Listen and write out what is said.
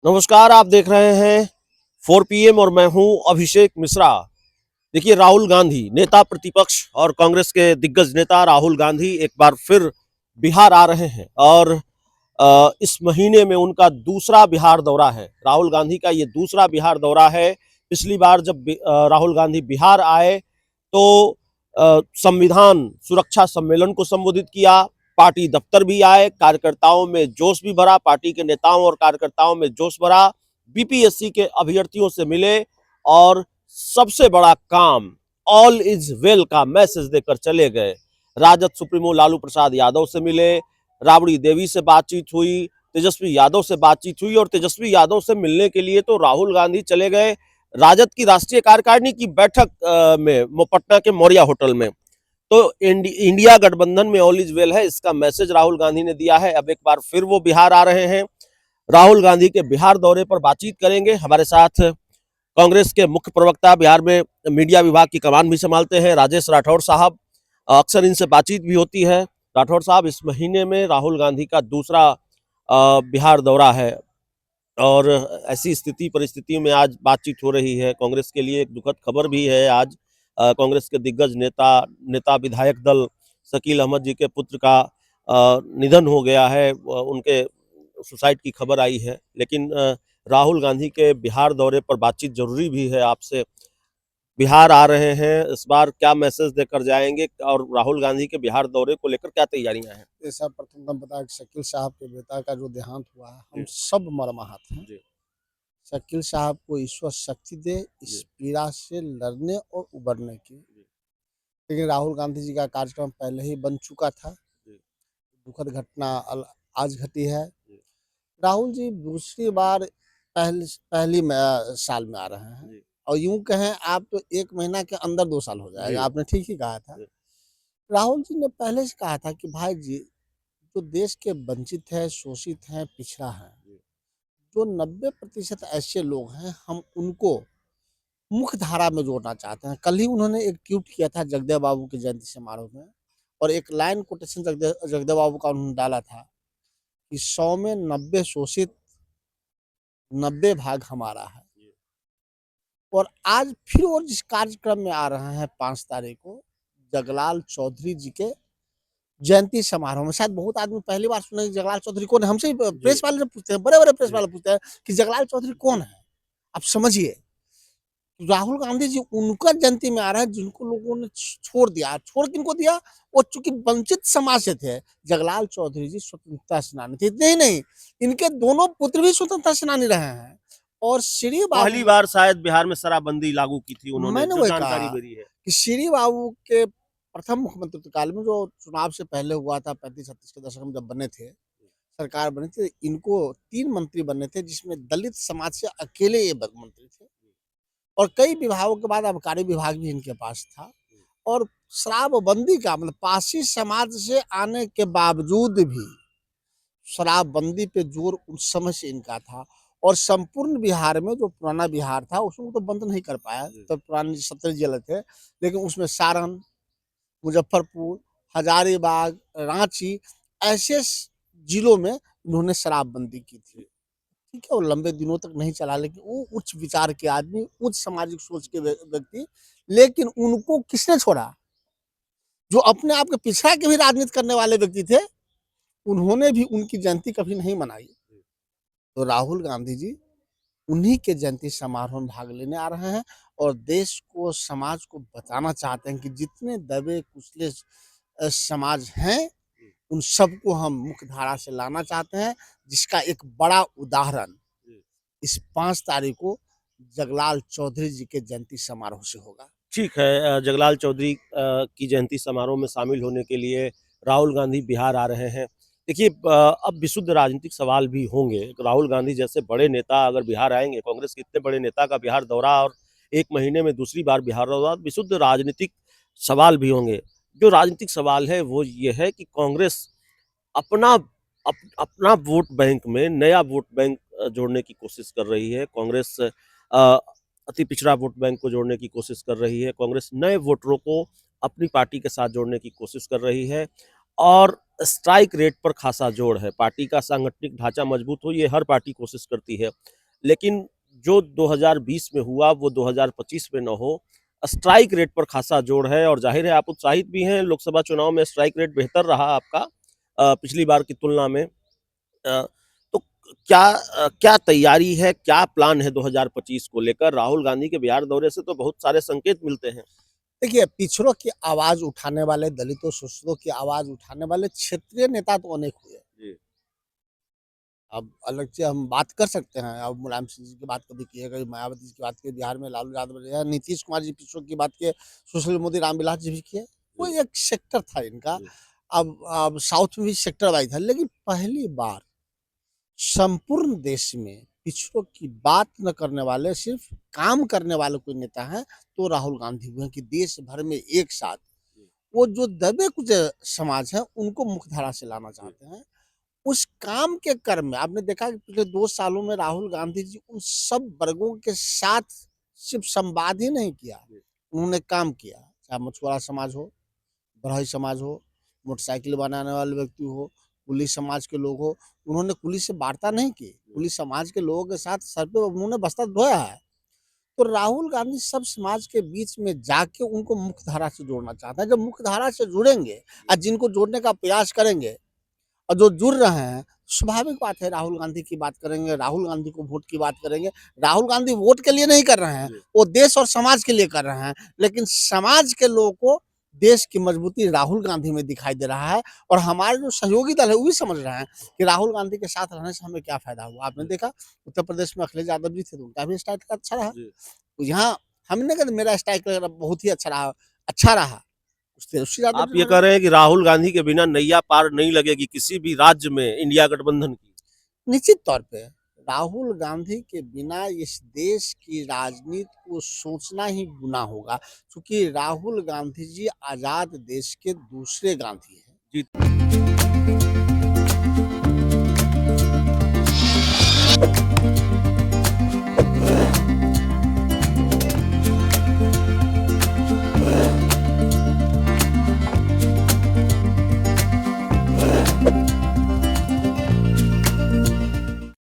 नमस्कार, आप देख रहे हैं 4 PM और मैं हूं अभिषेक मिश्रा। देखिए, राहुल गांधी नेता प्रतिपक्ष और कांग्रेस के दिग्गज नेता राहुल गांधी एक बार फिर बिहार आ रहे हैं और इस महीने में उनका दूसरा बिहार दौरा है। राहुल गांधी का ये दूसरा बिहार दौरा है। पिछली बार जब राहुल गांधी बिहार आए तो संविधान सुरक्षा सम्मेलन को संबोधित किया, पार्टी दफ्तर भी आए, कार्यकर्ताओं में जोश भी भरा, पार्टी के नेताओं और कार्यकर्ताओं में जोश भरा, बीपीएससी के अभ्यर्थियों से मिले और सबसे बड़ा काम ऑल इज वेल का मैसेज देकर चले गए। राजद सुप्रीमो लालू प्रसाद यादव से मिले, राबड़ी देवी से बातचीत हुई, तेजस्वी यादव से बातचीत हुई और तेजस्वी यादव से मिलने के लिए तो राहुल गांधी चले गए राजद की राष्ट्रीय कार्यकारिणी की बैठक में पटना के मौर्या होटल में। तो इंडिया गठबंधन में ऑल इज वेल है, इसका मैसेज राहुल गांधी ने दिया है। अब एक बार फिर वो बिहार आ रहे हैं। राहुल गांधी के बिहार दौरे पर बातचीत करेंगे। हमारे साथ कांग्रेस के मुख्य प्रवक्ता, बिहार में मीडिया विभाग की कमान भी संभालते हैं, राजेश राठौड़ साहब, अक्सर इनसे बातचीत भी होती है। राठौड़ साहब, इस महीने में राहुल गांधी का दूसरा बिहार दौरा है और ऐसी स्थिति परिस्थितियों में आज बातचीत हो रही है। कांग्रेस के लिए एक दुखद खबर भी है। आज कांग्रेस के दिग्गज नेता विधायक दल शकील अहमद जी के पुत्र का निधन हो गया है। उनके सुसाइड की खबर आई है। लेकिन राहुल गांधी के बिहार दौरे पर बातचीत जरूरी भी है आपसे। बिहार आ रहे हैं, इस बार क्या मैसेज देकर जाएंगे और राहुल गांधी के बिहार दौरे को लेकर क्या तैयारियां हैं? ऐसा प्रथम बता कि शकील साहब के बेटा का जो देहांत हुआ है, हम सब मर्माहत हैं। जी। शकील साहब को ईश्वर शक्ति दे इस पीड़ा से लड़ने और उबरने की। लेकिन राहुल गांधी जी का कार्यक्रम पहले ही बन चुका था। दुखद घटना आज घटी है। राहुल जी दूसरी बार साल में आ रहे हैं और यूं कहें आप तो 1 महीना के अंदर 2 साल हो जाएगा। आपने ठीक ही कहा था। राहुल जी ने पहले से कहा था कि भाई जी, जो देश के वंचित है, शोषित हैं, पिछड़ा है, जो 90% ऐसे लोग हैं, हम उनको मुख्य धारा में जोड़ना चाहते हैं। कल ही उन्होंने एक ट्वीट किया था जगदेव बाबू की जयंती समारोह में और एक लाइन कोटेशन जगदेव बाबू का उन्होंने डाला था कि 100 में 90 शोषित, 90 भाग हमारा है। और आज फिर वो जिस कार्यक्रम में आ रहे हैं 5 तारीख को जगलाल चौधरी जी के जयंती समारोह में, शायद बहुत आदमी पहली बार सुने जगलाल चौधरी कौन है। हमसे ही प्रेस वाले पूछते हैं, बड़े-बड़े प्रेस वाले पूछते हैं कि जगलाल चौधरी कौन है? आप समझिए, राहुल गांधी जी उनका जयंती में आ रहा है जिनको लोगों ने छोड़ दिया। छोड़ किनको दिया? वो चूंकि वंचित समाज से थे। जगलाल चौधरी जी स्वतंत्रता सेनानी थे। इतने ही नहीं, इनके दोनों पुत्र भी स्वतंत्रता सेनानी रहे हैं। और श्री पहली बाबू, बार शायद बिहार में शराबबंदी लागू की थी उन्होंने, मैंने जो वही जानकारी कहा मेरी है। कि श्री बाबू के प्रथम मुख्यमंत्री काल में जो चुनाव से पहले हुआ था 35-36 के दशक में जब बने थे, सरकार बनी थी, इनको 3 मंत्री बनने थे जिसमें दलित समाज से अकेले ये मंत्री थे और कई विभागों के बाद आबकारी विभाग भी इनके पास था। और शराबबंदी का मतलब पासी समाज से आने के बावजूद भी शराबबंदी पे जोर उस समय से इनका था और संपूर्ण बिहार में जो पुराना बिहार था उसको तो बंद नहीं कर पाया। तो पुराने 17 जिले थे, लेकिन उसमें सारण, मुजफ्फरपुर, हजारीबाग, रांची ऐसे जिलों में इन्होंने शराबबंदी की थी। ठीक है, वो लंबे दिनों तक नहीं चला, लेकिन वो उच्च विचार के आदमी, उच्च सामाजिक सोच के व्यक्ति, लेकिन उनको किसने छोड़ा? जो अपने आप के पिछड़ा के भी राजनीति करने वाले व्यक्ति थे, उन्होंने भी उनकी जयंती कभी नहीं मनाई। तो राहुल गांधी जी उन्हीं के जयंती समारोह में भाग लेने आ रहे हैं और देश को, समाज को बताना चाहते हैं कि जितने दबे कुचले समाज हैं, उन सबको हम मुख्य धारा से लाना चाहते हैं, जिसका एक बड़ा उदाहरण इस 5 तारीख को जगलाल चौधरी जी के जयंती समारोह से होगा। ठीक है, जगलाल चौधरी की जयंती समारोह में शामिल होने के लिए राहुल गांधी बिहार आ रहे हैं। देखिए, अब विशुद्ध राजनीतिक सवाल भी होंगे। राहुल गांधी जैसे बड़े नेता अगर बिहार आएंगे, कांग्रेस के इतने बड़े नेता का बिहार दौरा और 1 महीने में दूसरी बार बिहार दौरा, विशुद्ध राजनीतिक सवाल भी होंगे। जो राजनीतिक सवाल है वो ये है कि कांग्रेस अपना अपना वोट बैंक में नया वोट बैंक जोड़ने की कोशिश कर रही है। कांग्रेस अति पिछड़ा वोट बैंक को जोड़ने की कोशिश कर रही है। कांग्रेस नए वोटरों को अपनी पार्टी के साथ जोड़ने की कोशिश कर रही है और स्ट्राइक रेट पर खासा जोर है। पार्टी का सांगठनिक ढांचा मजबूत हो, ये हर पार्टी कोशिश करती है, लेकिन जो 2020 में हुआ वो 2025 में न हो। स्ट्राइक रेट पर खासा जोर है और जाहिर है आप उत्साहित भी हैं। लोकसभा चुनाव में स्ट्राइक रेट बेहतर रहा आपका पिछली बार की तुलना में। तो क्या तैयारी है, क्या प्लान है 2025 को लेकर? राहुल गांधी के बिहार दौरे से तो बहुत सारे संकेत मिलते हैं। देखिए, पिछड़ों की आवाज उठाने वाले, दलितों शोषितों की आवाज उठाने वाले क्षेत्रीय नेता तो अनेक हुए। जी। अब अलग से हम बात कर सकते हैं। अब मुलायम सिंह जी की बात कभी किए गई, मायावती जी की बात की, बिहार में लालू यादव ने, नीतीश कुमार जी पिछड़ों की बात किए, सुशील मोदी, रामविलास जी भी किए। वो जी। एक सेक्टर था इनका। जी। अब साउथ में भी सेक्टर वाइज था, लेकिन पहली बार संपूर्ण देश में पिछड़ों की बात न करने वाले, सिर्फ काम करने वाले कोई नेता हैं तो राहुल गांधी हुए हैं, कि देश भर में एक साथ वो जो दबे कुचले समाज है उनको मुख्यधारा से लाना चाहते हैं। उस काम के क्रम में आपने देखा कि पिछले 2 सालों में राहुल गांधी जी उन सब वर्गों के साथ सिर्फ संवाद ही नहीं किया, उन्होंने काम किया। चाहे मछुआरा समाज हो, बढ़ई समाज हो, मोटरसाइकिल बनाने वाले व्यक्ति हो, कुली समाज के लोग हो, उन्होंने कुली से वार्ता नहीं की। कुली समाज के लोगों के साथ सर पे उन्होंने बस्ता ढोया है। तो राहुल गांधी सब समाज के बीच में जाके उनको मुख्य धारा से जोड़ना चाहता है। जब मुख्य धारा से जुड़ेंगे और जिनको जोड़ने का प्रयास करेंगे और जो जुड़ रहे हैं, स्वाभाविक बात है राहुल गांधी की बात करेंगे, राहुल गांधी को वोट की बात करेंगे। राहुल गांधी वोट के लिए नहीं कर रहे हैं, वो देश और समाज के लिए कर रहे हैं। लेकिन समाज के लोगों को देश की मजबूती राहुल गांधी में दिखाई दे रहा है, और हमारे जो सहयोगी दल है वो भी समझ रहे हैं कि राहुल गांधी के साथ रहने से हमें क्या फायदा हुआ। आपने देखा उत्तर प्रदेश में अखिलेश यादव जी थे, तो उनका भी स्टाइल अच्छा रहा। तो यहाँ हम नहीं कहते मेरा स्ट्राइक बहुत ही अच्छा रहा। तेजस्वी यादव आप जी ये ने कह रहे हैं कि राहुल गांधी के बिना नैया पार नहीं लगेगी किसी भी राज्य में इंडिया गठबंधन की? निश्चित तौर पे राहुल गांधी के बिना इस देश की राजनीति को सोचना ही गुनाह होगा, क्योंकि राहुल गांधी जी आजाद देश के दूसरे गांधी हैं। जी।